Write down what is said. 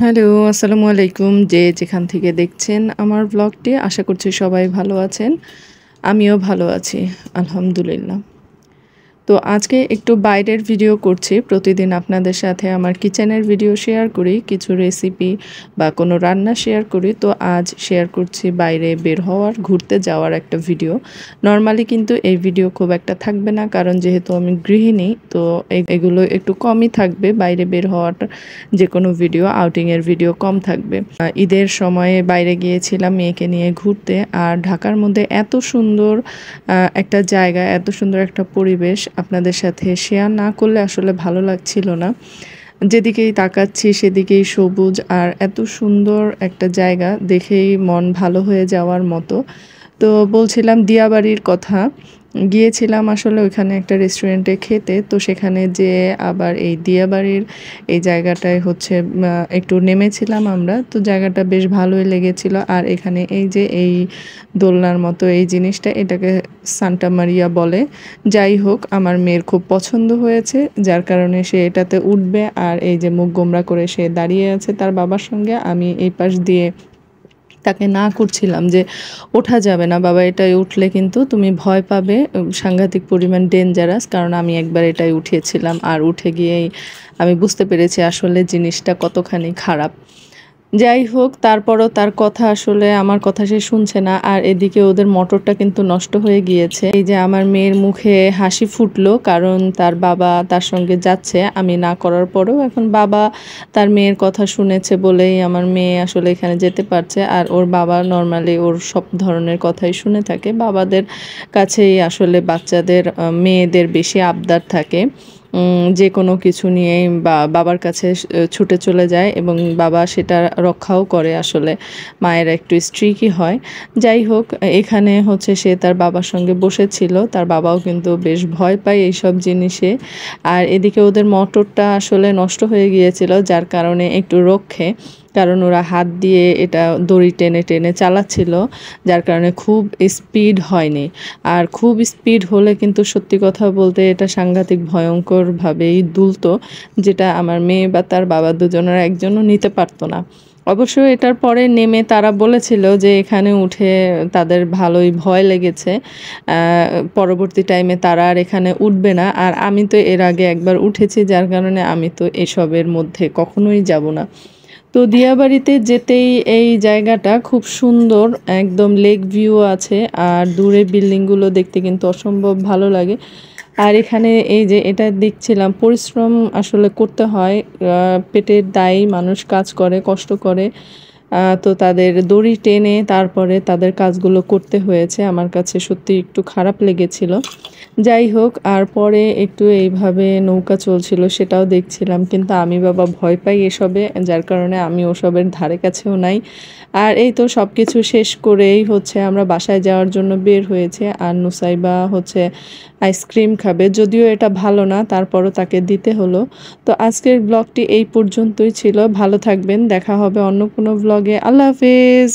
Hello, আসসালামু আলাইকুম। যে যেখান থেকে দেখছেন আমার ব্লগটি আশা করছি সবাই ভালো আছেন। আমিও ভালো আছি, আলহামদুলিল্লাহ। তো আজকে একটু বাইরের ভিডিও করছি। প্রতিদিন আপনাদের সাথে আমার কিচেনের ভিডিও শেয়ার করি, কিছু রেসিপি বা কোনো রান্না শেয়ার করি। তো আজ শেয়ার করছি বাইরে বের হওয়ার, ঘুরতে যাওয়ার একটা ভিডিও। নরমালি কিন্তু এই ভিডিও খুব একটা থাকবে না, কারণ যেহেতু আমি গৃহিণী, তো এগুলো একটু কমই থাকবে। বাইরে বের হওয়াটা যেকোনো ভিডিও, আউটিংয়ের ভিডিও কম থাকবে। ঈদের সময়ে বাইরে গিয়েছিলাম মেয়েকে নিয়ে ঘুরতে। আর ঢাকার মধ্যে এত সুন্দর একটা জায়গা, এত সুন্দর একটা পরিবেশ আপনাদের সাথে শেয়ার না করলে আসলে ভালো লাগছিল না। যেদিকেই তাকাচ্ছি সেদিকেই সবুজ, আর এত সুন্দর একটা জায়গা দেখেই মন ভালো হয়ে যাওয়ার মতো। তো বলছিলাম দিয়াবাড়ির কথা। গিয়েছিলাম আসলে ওইখানে একটা রেস্টুরেন্টে খেতে। তো সেখানে যেয়ে আবার এই দিয়াবাড়ির এই জায়গাটায় হচ্ছে একটু নেমেছিলাম আমরা। তো জায়গাটা বেশ ভালোই লেগেছিল। আর এখানে এই যে এই দোলনার মতো এই জিনিসটা, এটাকে সান্টা মারিয়া বলে। যাই হোক, আমার মেয়ের খুব পছন্দ হয়েছে, যার কারণে সে এটাতে উঠবে। আর এই যে মুখ গোমড়া করে সে দাঁড়িয়ে আছে তার বাবার সঙ্গে। আমি এই পাশ দিয়ে তাকে না করছিলাম যে ওঠা যাবে না বাবা, এটাই উঠলে কিন্তু তুমি ভয় পাবে, সাংঘাতিক পরিমাণ ডেঞ্জারাস। কারণ আমি একবার এটাই উঠিয়েছিলাম, আর উঠে গিয়েই আমি বুঝতে পেরেছি আসলে জিনিসটা কতখানি খারাপ। যাই হোক, তারপরও তার কথা, আসলে আমার কথা সে শুনছে না। আর এদিকে ওদের মটরটা কিন্তু নষ্ট হয়ে গিয়েছে। এই যে আমার মেয়ের মুখে হাসি ফুটলো, কারণ তার বাবা তার সঙ্গে যাচ্ছে আমি না করার পরেও। এখন বাবা তার মেয়ের কথা শুনেছে বলেই আমার মেয়ে আসলে এখানে যেতে পারছে। আর ওর বাবা নর্মালি ওর সব ধরনের কথাই শুনে থাকে। বাবাদের কাছেই আসলে বাচ্চাদের, মেয়েদের বেশি আবদার থাকে। যে কোনো কিছু নিয়েই বাবার কাছে ছুটে চলে যায়, এবং বাবা সেটা রক্ষাও করে। আসলে মায়েরা একটু স্ট্রিকই হয়। যাই হোক, এখানে হচ্ছে সে তার বাবার সঙ্গে বসেছিল। তার বাবাও কিন্তু বেশ ভয় পায় এইসব জিনিসে। আর এদিকে ওদের মোটরটা আসলে নষ্ট হয়ে গিয়েছিল, যার কারণে একটু রক্ষে, কারণ ওরা হাত দিয়ে এটা দড়ি টেনে টেনে চালাচ্ছিল, যার কারণে খুব স্পিড হয়নি। আর খুব স্পিড হলে কিন্তু সত্যি কথা বলতে এটা সাংঘাতিক ভয়ঙ্করভাবেই দুলতো, যেটা আমার মেয়ে বা তার বাবা দুজনের একজনও নিতে পারতো না। অবশ্য এটার পরে নেমে তারা বলেছিল যে এখানে উঠে তাদের ভালোই ভয় লেগেছে। পরবর্তী টাইমে তারা আর এখানে উঠবে না। আর আমি তো এর আগে একবার উঠেছি, যার কারণে আমি তো এসবের মধ্যে কখনোই যাব না। তো দিয়াবাড়িতে যেতেই এই জায়গাটা খুব সুন্দর, একদম লেক ভিউ আছে। আর দূরে বিল্ডিংগুলো দেখতে কিন্তু অসম্ভব ভালো লাগে। আর এখানে এই যে এটা দেখছিলাম, পরিশ্রম আসলে করতে হয়, পেটের দায়ে মানুষ কাজ করে, কষ্ট করে। তো তাদের দড়ি টেনে তারপরে তাদের কাজগুলো করতে হয়েছে। আমার কাছে সত্যি একটু খারাপ লেগেছিল। যাই হোক, আর পরে একটু এইভাবে নৌকা চলছিল সেটাও দেখছিলাম, কিন্তু আমি বাবা ভয় পাই এসবে, যার কারণে আমি ওসবের ধারে কাছেও নাই। আর এই তো সব কিছু শেষ করেই হচ্ছে আমরা বাসায় যাওয়ার জন্য বের হয়েছে। আর নুসাইবা হচ্ছে আইসক্রিম খাবে, যদিও এটা ভালো না, তারপরও তাকে দিতে হলো। তো আজকের ব্লগটি এই পর্যন্তই ছিল। ভালো থাকবেন, দেখা হবে অন্য কোনো ব্লগে। আল্লাহ হাফেজ।